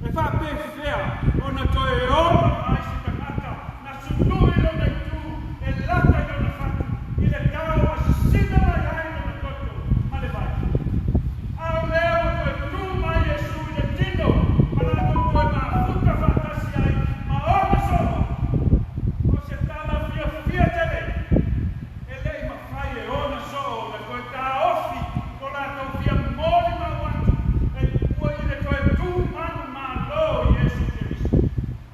e whape whea, o na toe ora ai si tangata, na sunui lo nei tū, e lata i ona whatu, i le tau a sina ai ai no na toto, ma le vai. Ao leo toe tū mai Iesu i le tino, ma latou toe mahuta whātasi ai, ma ona soa. O se tala fia tele, e lei ma whai e ona soa, na koe tā ofi, ko latou fia mōri ma watu, e ua i le koe tū manu ma lo Iesu Keriso.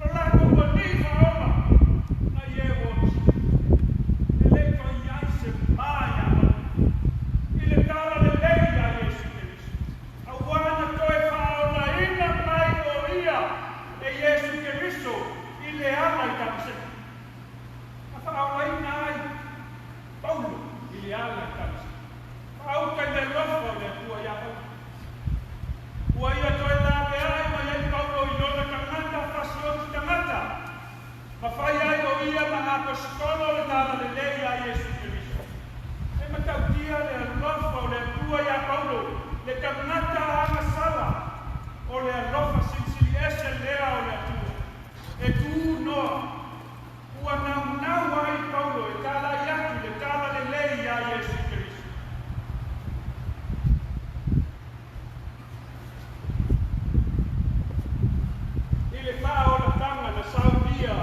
O latou ua ni whaoma, na ie wonsi. E lei koe iai se mai ama, i le tala lelei a Iesu Keriso. A wana koe whaona ina mai o ia, e Iesu Keriso, i le ala i tamaseka. A whaona ina ai, Paulo, i le ala i tamaseka. Au kai le lofo le tua ia au. Ua ia toi la me ai ma iai Paulo i lona tangata fasioti tangata. Ma whai ai o ia ma apostolo le tala le lei a Iesu Keriso. E ma tautia le lofo le tua ia Paulo le tangata anga sala o le alofa sinsili ese lea o le atua. E tu noa. Ua nau ai Paulo e tala iatu le tala le lei a Iesu Keriso. Le whao la tanga na saudia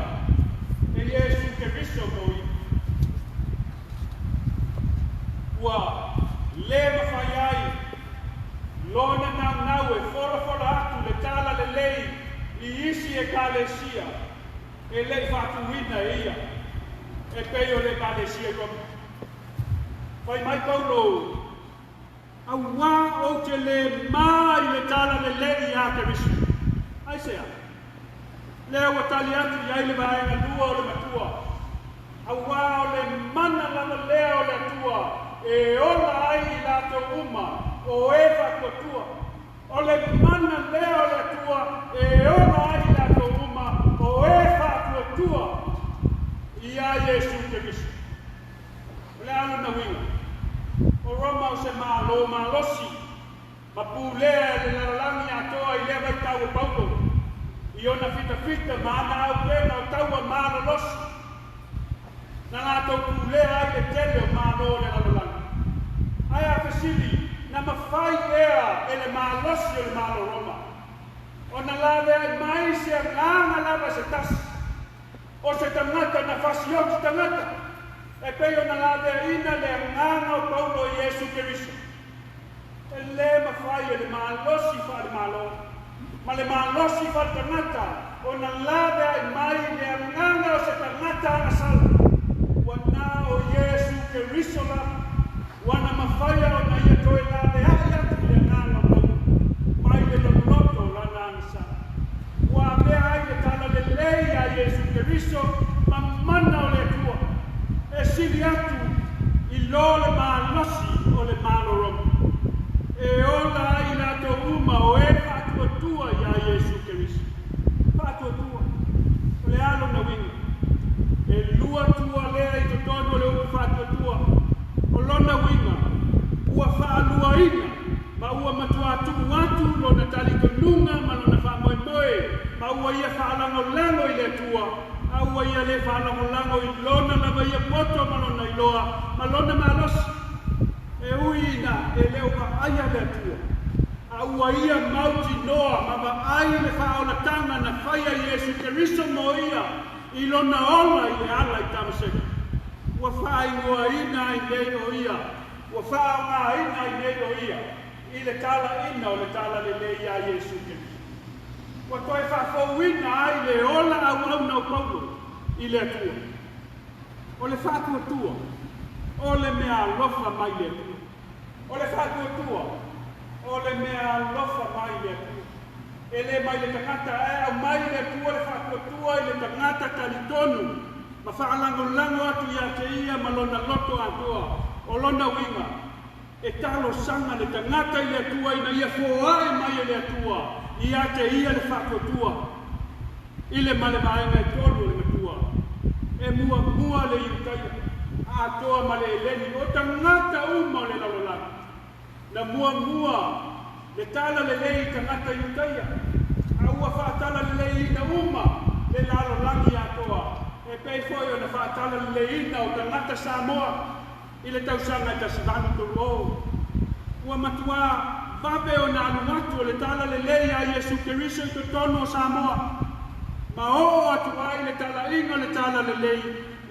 e Iesu Keriso moi. Ua le mawhai ai, lona nau e whora atu le tala le lei i isi e kalesia, e lei whatuina e ia, e peo le kalesia komi. Whai mai Paulo, au wā o te le mai le tala le lei a Keriso. Ai sea. Leo wa tali atu iai le vaenga lua o le matua. A wā o le mana lama leo le atua. E ola ai I latou uma o e whakotua. O le mana leo le atua. E ola ai I latou uma o e whakotua. Ia Iesu Keriso. O le alo na winga. O Roma o se malosi. Ma pulea le lalangi atoa I lewa I tau o Paulo. I ona fita maana au pena o taua maana losi. Na latou pulea ai le tele o maano le lalolanga. Ai a fesili, na mawhai ea e le maalosi o le maano Roma. O na lawe ai mai se nganga lawa se tasi. O se tangata na fasioti tangata. E peo na lawe ina le nganga o Paulo I Iesu Keriso. E le mawhai e le maalosi fa le maalosi. Ma le malosi fa tangata o na lawe ai mai le nganga o se tangata na sala. Wana o Iesu Keriso la, wana mawhaia o na ia toe lawe ai atu le nganga o mai le loto la nansa. Wa mea ai le tala le lei a Iesu Keriso, ma mana o le tua. E sili atu I lo le malosi o le malo Roma. E ola ai latou uma o e tua ia Iesu Keriso. Patu tua. O le alo na winga. E lua tua lea I totono le ua patu tua. O lona winga. Ua whaalua ina. Ma ua matua atu lona tali konunga ma lona whamoemoe. Ma ua ia whaalango I le tua. A ua ia le whaalango I lona lava ia poto ma lona iloa. Ma lona malosi. E uina e leo ka aia le tua. A ua ia mauti noa, ma ai le whaolatanga na whaia Iesu Keriso mo ia, I lona ola I le ala I tamaseka. Ua whai ngua ina I nei o ia, ua whaonga ina I nei o ia, I le tala ina o le tala le lei a Iesu Keriso. Ua toi whafauina ai le ola au na o Paulo I le atua. O le whātua tua, o le mea lofa mai le atua. O le whātua tua, o le mea lofa mai le atua. E le mai le tangata e au mai le atua le whakotua I le tangata talitonu. Ma whaalango atu ia te ia ma lona loto atua. O lona winga. e talo sanga le tangata i le atua ina ia foae mai e le atua ia te ia le whakatua i le male maenga e tolu le matua e muamua le Iutaia atoa ma le Eleni o tangata uma o le lalolanga na muamua le tala lelei tangata Iutaia aua whaatala lelei ina uma le lalolangi atoa e pei foi o na whaatala lelei ina o tangata Samoa i le tausanga ta sivanu tolo. Ua matua vape o na anuatu o le tala lelei a Iesu Keriso i to tono o Samoa. Ma o atua i le tala inga le tala lelei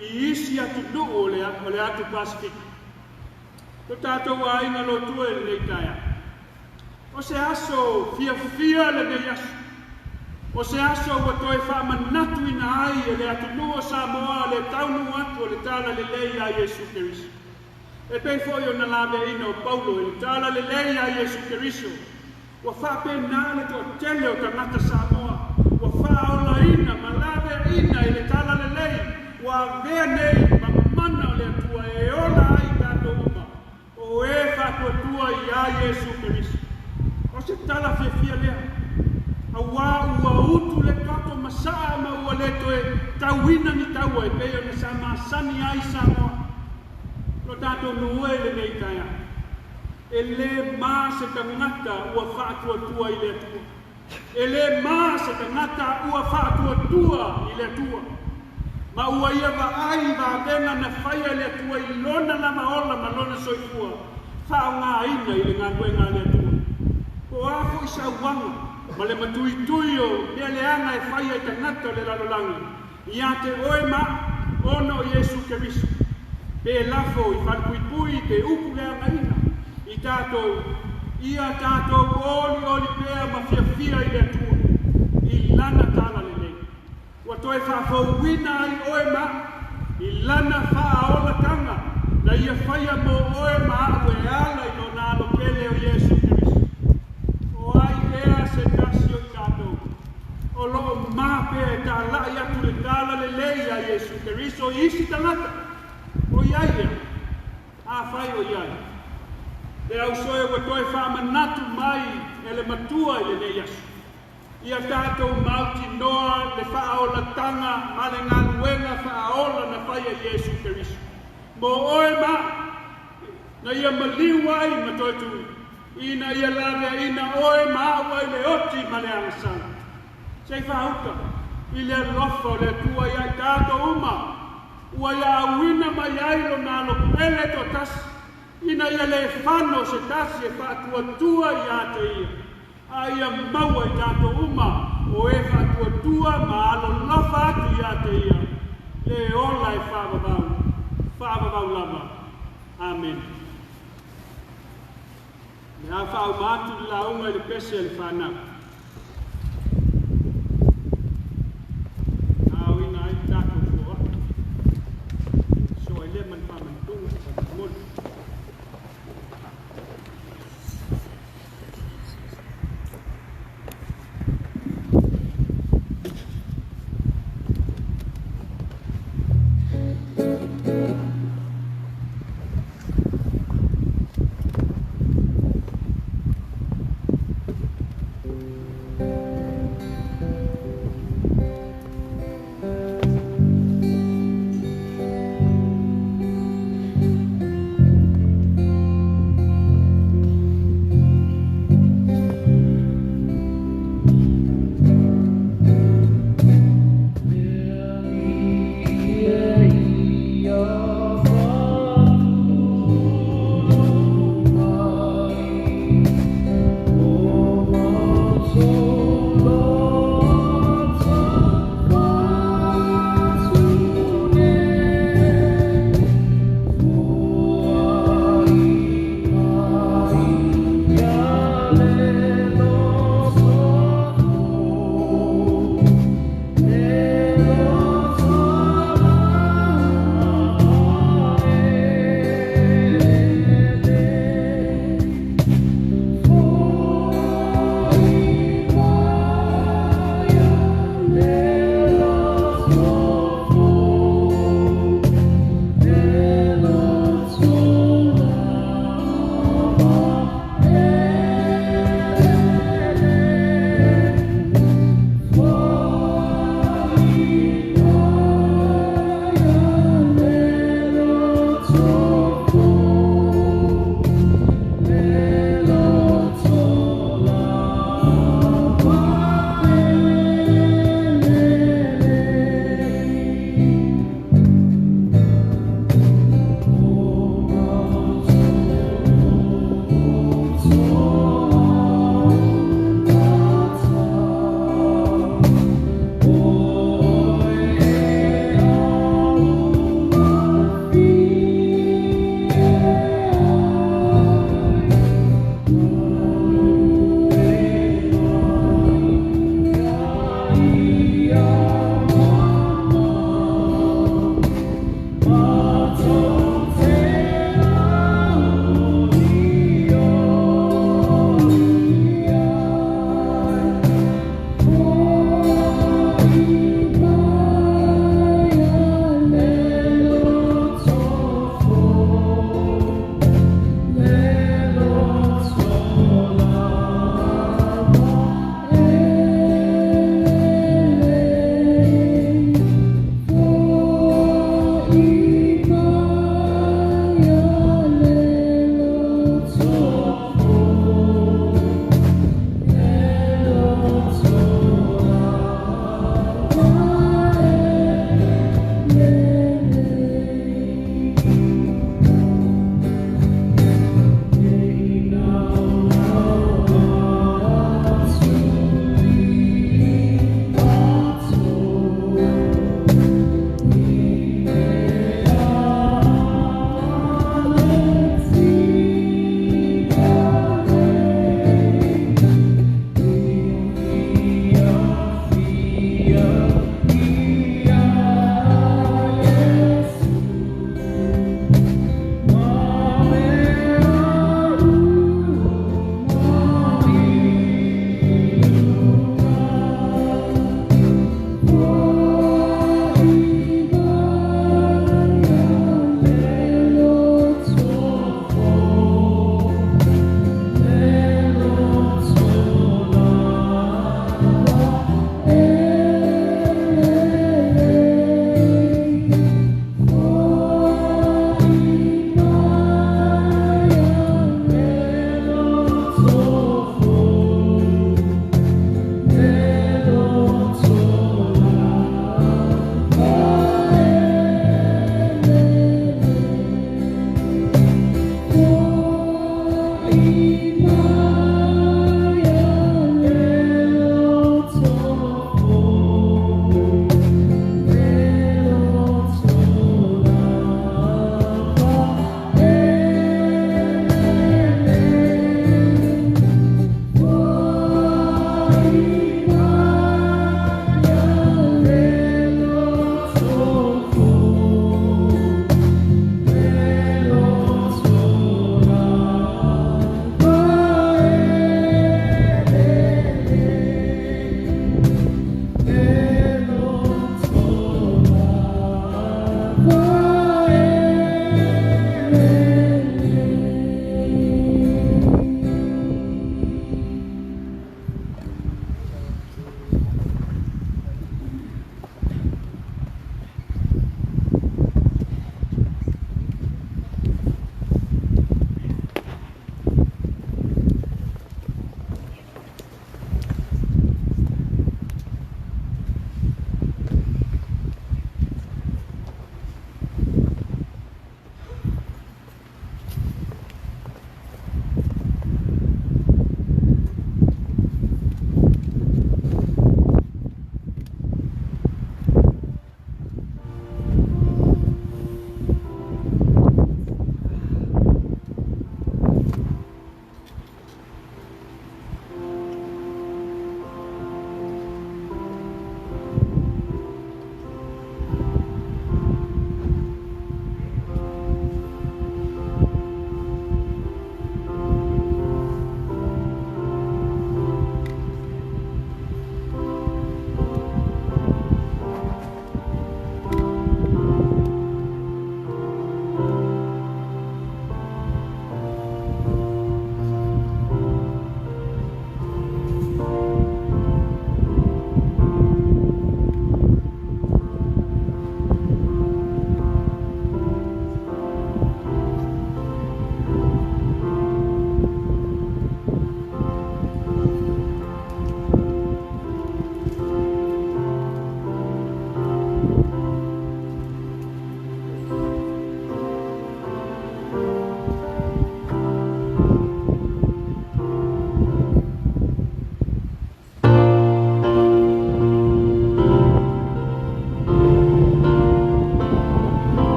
i isi atu nuu o le atu Pasifiki. To tātou a inga lotu e le Iutaia. O se aso fia le ne yasu. O se aso wa toi whamanatu ina ai e le atu nuu o Samoa le taunu atu o le tala lelei a Iesu Keriso. E pei foi o na lawe ina o Paulo e tala lelei a Iesu Keriso. Wa whape nāle to tele o tangata Samoa. Wa whaola ina ma lawe ina i le tala lelei. Wa vea nei ma mana o le atua e ola ai tato uma. O e whatua i a Iesu Keriso. O se tala fia lea. A ua utu le kato masaa ma ua leto e tauina ni taua e pei o na sa masani ai Samoa. No tato nuue le Iutaia. E le maa se tangata ua whaatua i le atua. E le maa se tangata ua whaatua i le atua. Ma ua ia wa ai wa venga na whaia le atua i lona lama ola ma lona soifua. Whao ngā ina i le ngā nuenga le atua. Ko afo i sauwanga, ma le matui o mea le anga e whaia i tangata le lalolangi. Ia te oe ma ono Iesu Keriso. Pe lafo i whanpuipui pe upu lea ngaina i tātou. Ia tātou oli pea ma fia i le atua. I lana tala lelei. Wa toi whafau wina i oe ma. I lana whaola tanga. Na ia whaia mo oe ma aue ala i no nalo pele o Iesu Keriso. O ai ea se tasio i tātou. O loo maa pea e tā lai atu le tala lelei a Iesu Keriso i isi tangata. O iaia, a whai o iaia. Le au soe wa toi whamanatu mai e le matua i le ne yasu. Ia tātou mauti noa le whaola tanga ma le ngā luenga whaola na whai a Iesu Keriso. Mo oe ma, na ia maliu ai ma toi tu. Ina ia lawe ina oe ma awa i le oti ma le angasanga. Sei whauka, i le lofa le tua ia tātou uma. Ua ia awina mai ailo nā lo pele to tasi. Ina ia le whano se tasi e whatuatua i a te ia. A ia maua i tātou uma o e whatuatua ma alo lofa atu i a te ia. Le ola e whawawau lama. Amen. Me a whau mātu la unga i le pese e le whanau.